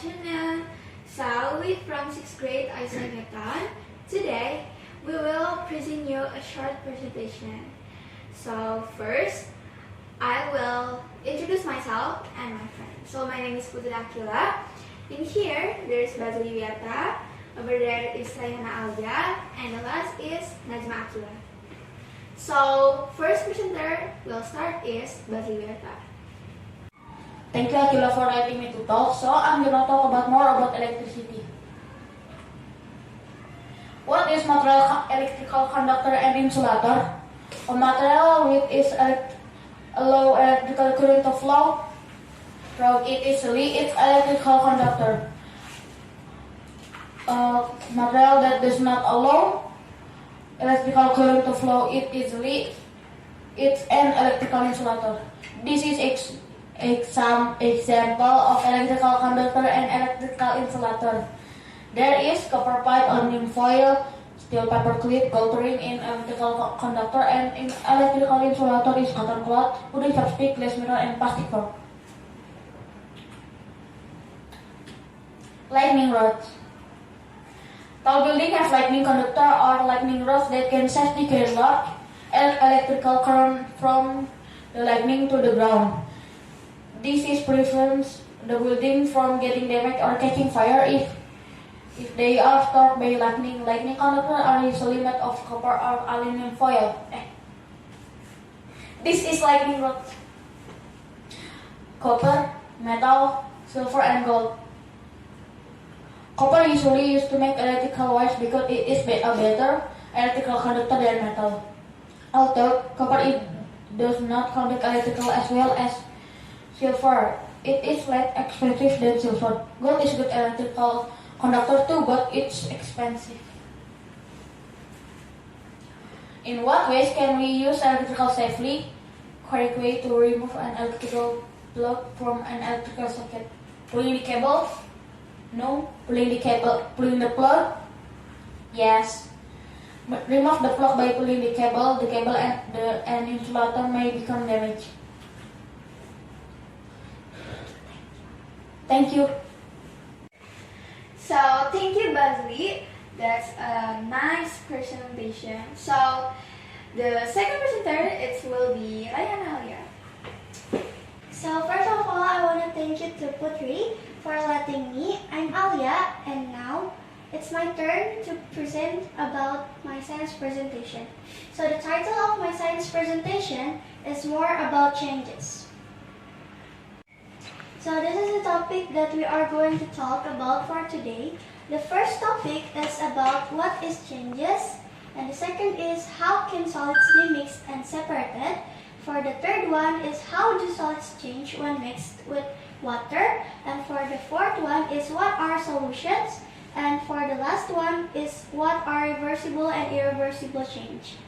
afternoon. Salwi from 6th grade Isangatan. Today, we will present you a short presentation. So first, I will introduce myself and my friend. So my name is Putri Aaqillah. In here, there is Bazli Wiyarta. Over there is Raihana Alya. And the last is Najma Aqila. So first presenter we'll start is Bazli Wiyarta. Thank you, Aqila, for letting me to talk. So I'm gonna talk more about electricity. What is material, electrical conductor, and insulator? A material with its allow electrical current to flow through it easily. It's electrical conductor. A material that does not allow electrical current to flow it easily. It's an electrical insulator. This is example of electrical conductor and electrical insulator. There is copper pipe, aluminum foil, steel paper clip, gold ring in electrical conductor, and in electrical insulator is cotton cloth, wooden chopstick, glass mirror, and plastic fork. Lightning rods. Tall building have lightning conductor or lightning rods that can safely carry large electrical current from the lightning to the ground. This is prevents the building from getting damaged or catching fire if they are struck by lightning. Lightning conductors are usually made of copper or aluminum foil. This is lightning rod. Copper, metal, silver, and gold. Copper usually used to make electrical wires because it is a better electrical conductor than metal. Although copper does not conduct electrical as well as silver, it is less expensive than silver. Gold is good electrical conductor too, but it's expensive. In what ways can we use electrical safely? Correct way to remove an electrical plug from an electrical socket. Pulling the cable? No. Pulling the plug? Yes. Remove the plug by pulling the cable. The cable and the insulator may become damaged. Thank you. So thank you, Bazli. That's a nice presentation. So the second presenter will be Raihana Alya. So first of all, I want to thank you to Putri for letting me. I'm Alya, and now it's my turn to present about my science presentation. So the title of my science presentation is more about changes. So this is the topic that we are going to talk about for today. The first topic is about what is changes, and the second is how can solids be mixed and separated. For the third one is how do solids change when mixed with water, and for the fourth one is what are solutions, and for the last one is what are reversible and irreversible change.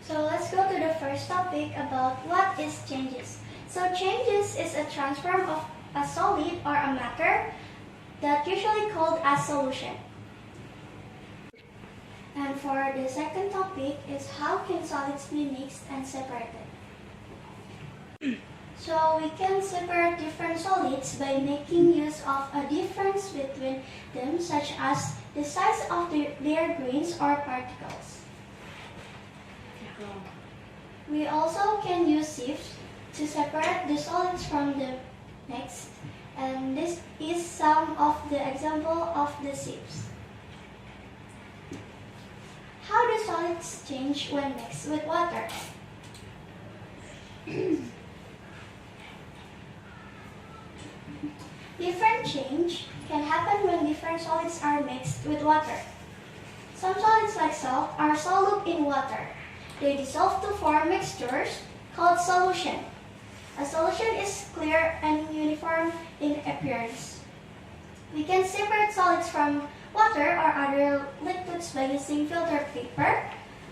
So let's go to the first topic about what is changes. So changes is a transform of a solid or a matter that usually called as solution. And for the second topic is how can solids be mixed and separated. So we can separate different solids by making use of a difference between them, such as the size of their grains or particles. We also can use sieves to separate the solids from the mixed, and this is some of the example of the sieves. How do solids change when mixed with water? Different change can happen when different solids are mixed with water. Some solids like salt are soluble in water. They dissolve to form mixtures called solution. A solution is clear and uniform in appearance. We can separate solids from water or other liquids by using filter paper.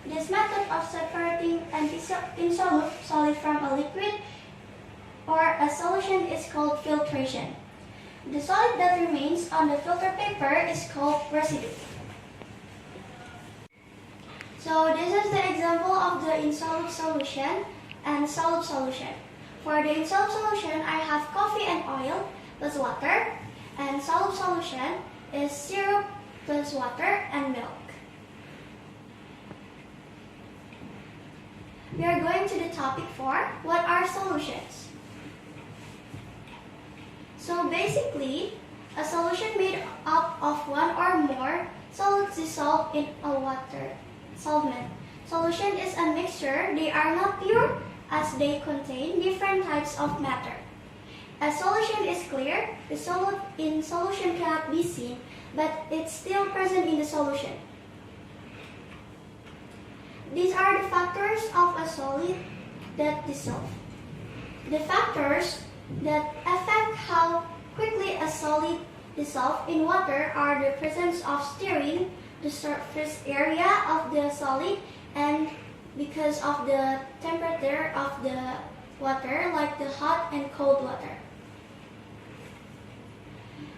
This method of separating an insoluble solid from a liquid or a solution is called filtration. The solid that remains on the filter paper is called residue. So this is the example of the insoluble solution and soluble solution. For the insoluble solution, I have coffee and oil plus water. and solid solution is syrup plus water and milk. We are going to the topic 4. What are solutions? So basically, a solution made up of one or more solids dissolved in a water solvent. Solution is a mixture. They are not pure as they contain different types of matter. A solution is clear. The solute in solution cannot be seen, but it's still present in the solution. These are the factors of a solid that dissolve. The factors that affect how quickly a solid dissolves in water are the presence of stirring, the surface area of the solid, and because of the temperature of the water, like the hot and cold water.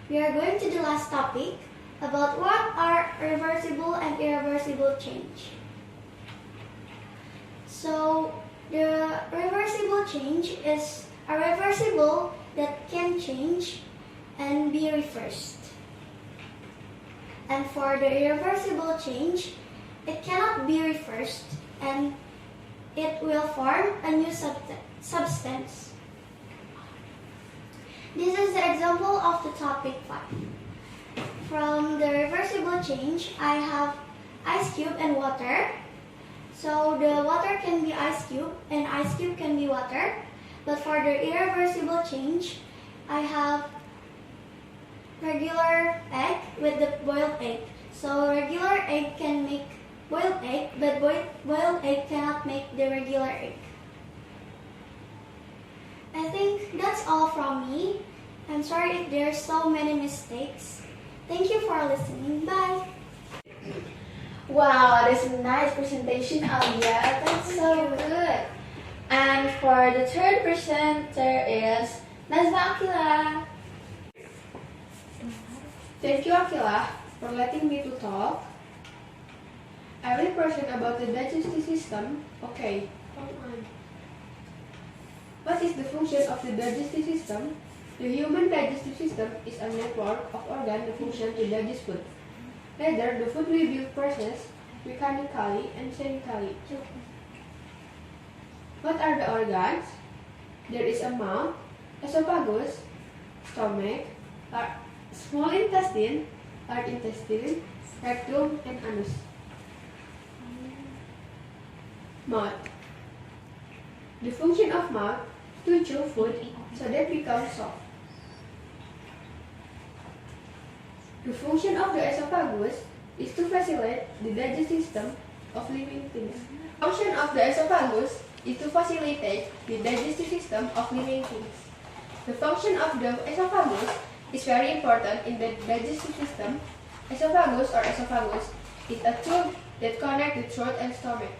We are going to the last topic about what are reversible and irreversible change. So, the reversible change is a reversible that can change and be reversed. And for the irreversible change, it cannot be reversed and it will form a new substance. This is the example of the topic 5. From the reversible change, I have ice cube and water. So the water can be ice cube and ice cube can be water. But for the irreversible change, I have regular egg with the boiled egg. So regular egg can make boiled egg, but boiled egg cannot make the regular egg. I think that's all from me. I'm sorry if there's so many mistakes. Thank you for listening. Bye. Wow, that's a nice presentation, Alia. That's so good. And for the third presenter is Najma Aqila. Thank you, Aqila, for letting me to talk. I will present about the digestive system. Okay. What is the function of the digestive system? The human digestive system is a network of organs that function to digest food. Later, the food will be processed mechanically and chemically. What are the organs? There is a mouth, esophagus, stomach, small intestine, large intestine, rectum, and anus. Mouth. The function of mouth to chew food so that it becomes soft. The function of the esophagus is to facilitate the digestive system of living things. The function of the esophagus is to facilitate the digestive system of living things. The function of the esophagus is very important in the digestive system. Esophagus or esophagus is a tube that connects the throat and stomach.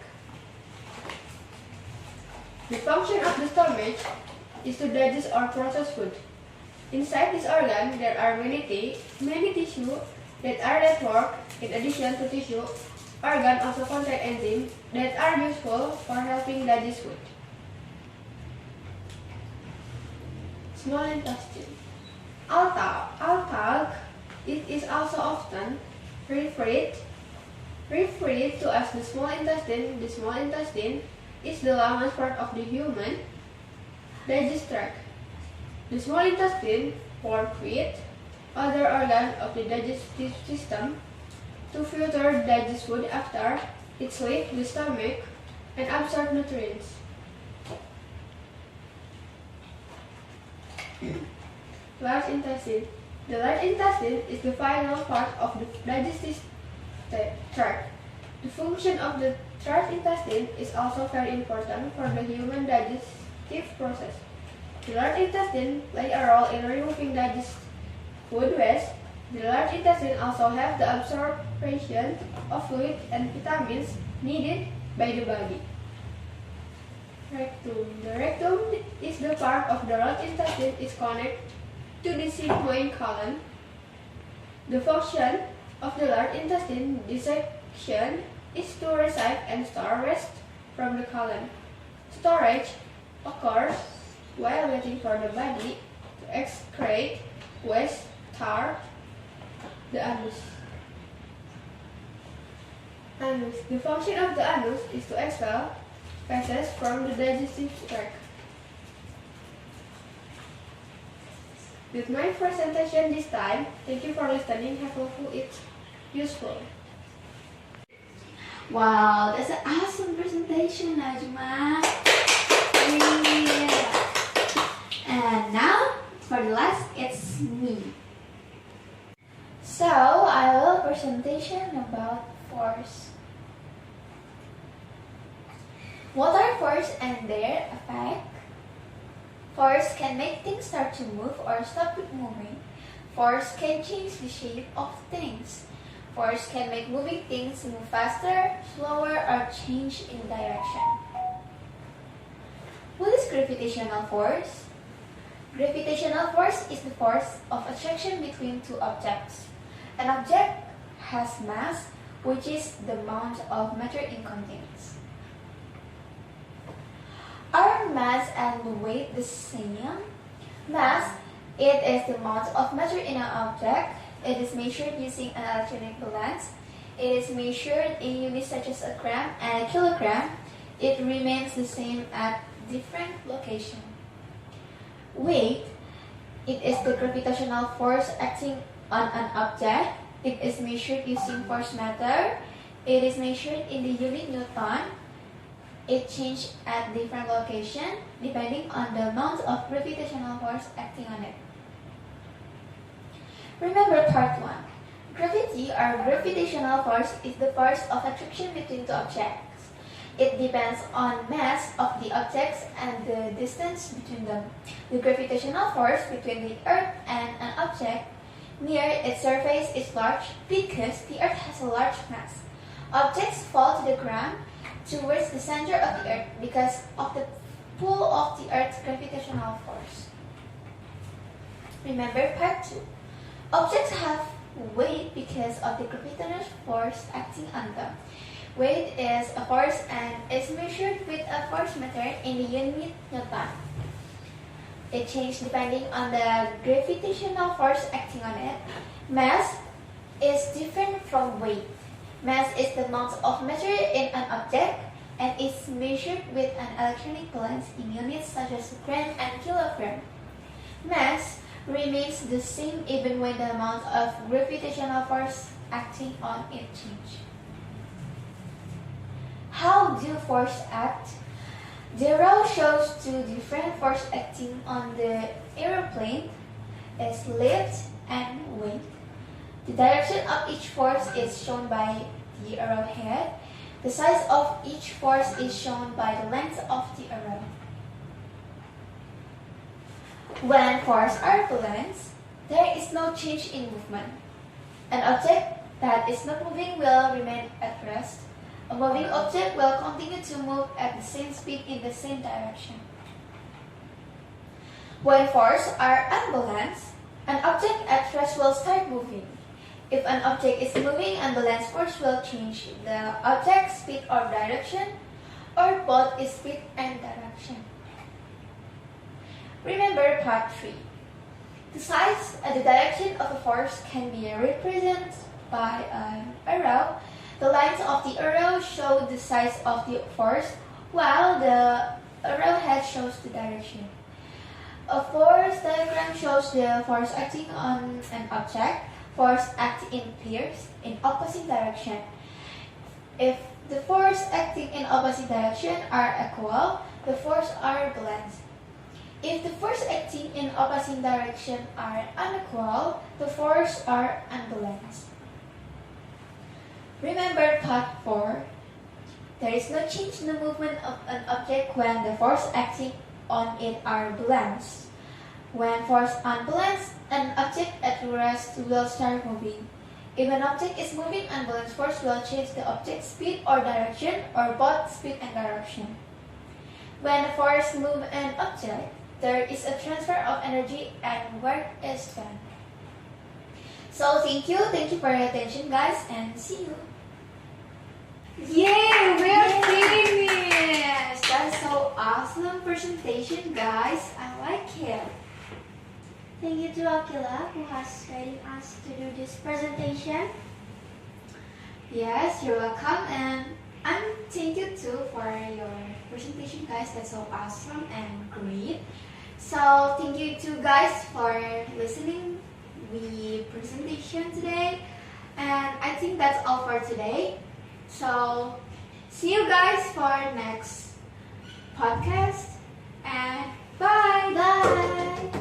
The function of the stomach is to digest or process food. Inside this organ, there are many tissues that are networked. In addition to tissue, organ also contain enzymes that are useful for helping digest food. Small intestine. Although it is also often referred to as the small intestine. The small intestine is the longest part of the human digestive tract. The small intestine works with other organs of the digestive system to filter digest food after it leaves the stomach and absorb nutrients. Large intestine. The large intestine is the final part of the digestive tract. The function of the large intestine is also very important for the human digestive process. The large intestine plays a role in removing digested food waste. The large intestine also has the absorption of fluid and vitamins needed by the body. Rectum. The rectum is the part of the large intestine is connected to the sigmoid colon. The function of the large intestine dissection is to receive and store waste from the colon. Storage occurs while waiting for the body to excrete waste are the anus. Anus. The function of the anus is to expel feces from the digestive tract. With my presentation this time, thank you for listening. Have a hopeful it's useful. Wow, that's an awesome presentation, Najma. Yeah. And now, for the last, it's me. So, I will presentation about force. What are force and their effect? Force can make things start to move or stop moving. Force can change the shape of things. Force can make moving things move faster, slower, or change in direction. What is gravitational force? Gravitational force is the force of attraction between two objects. An object has mass, which is the amount of matter it contains. Are mass and weight the same? Mass, it is the amount of matter in an object. It is measured using an electronic balance. It is measured in units such as a gram and a kilogram. It remains the same at different locations. Weight, it is the gravitational force acting on an object. It is measured using force meter. It is measured in the unit Newton. It changes at different locations depending on the amount of gravitational force acting on it. Remember part 1. Gravity or gravitational force is the force of attraction between two objects. It depends on mass of the objects and the distance between them. The gravitational force between the Earth and an object near its surface is large because the Earth has a large mass. Objects fall to the ground towards the center of the Earth because of the pull of the Earth's gravitational force. Remember part 2. Objects have weight because of the gravitational force acting on them. Weight is a force and is measured with a force meter in the unit Newton. It changes depending on the gravitational force acting on it. Mass is different from weight. Mass is the amount of matter in an object and is measured with an electronic balance in units such as gram and kilogram. Mass remains the same even when the amount of gravitational force acting on it changes. How do force act? The row shows two different forces acting on the aeroplane is lift and weight. The direction of each force is shown by the arrowhead. The size of each force is shown by the length of the arrow. When forces are balanced, there is no change in movement. An object that is not moving will remain at rest. A moving object will continue to move at the same speed in the same direction. When forces are unbalanced, an object at rest will start moving. If an object is moving, unbalanced force will change the object's speed or direction, or both its speed and direction. Remember part 3. The size and the direction of a force can be represented by an arrow. The lines of the arrow show the size of the force, while the arrowhead shows the direction. A force diagram shows the force acting on an object. Force act in pairs in opposite direction. If the force acting in opposite direction are equal, the forces are balanced. If the force acting in opposite direction are unequal, the forces are unbalanced. Remember part 4. There is no change in the movement of an object when the force acting on it are balanced. When force unbalanced, an object at rest will start moving. If an object is moving, unbalanced force will change the object's speed or direction, or both speed and direction. When a force moves an object, there is a transfer of energy and work is done. So thank you for your attention, guys, and see you. Yay, we're finished! That's so awesome presentation, guys. I like it. Thank you to Aqila who has guided us to do this presentation. Yes, you're welcome, and thank you too for your presentation, guys. That's so awesome and great. So thank you too, guys, for listening the presentation today. And I think that's all for today. So see you guys for next podcast, and bye. Bye!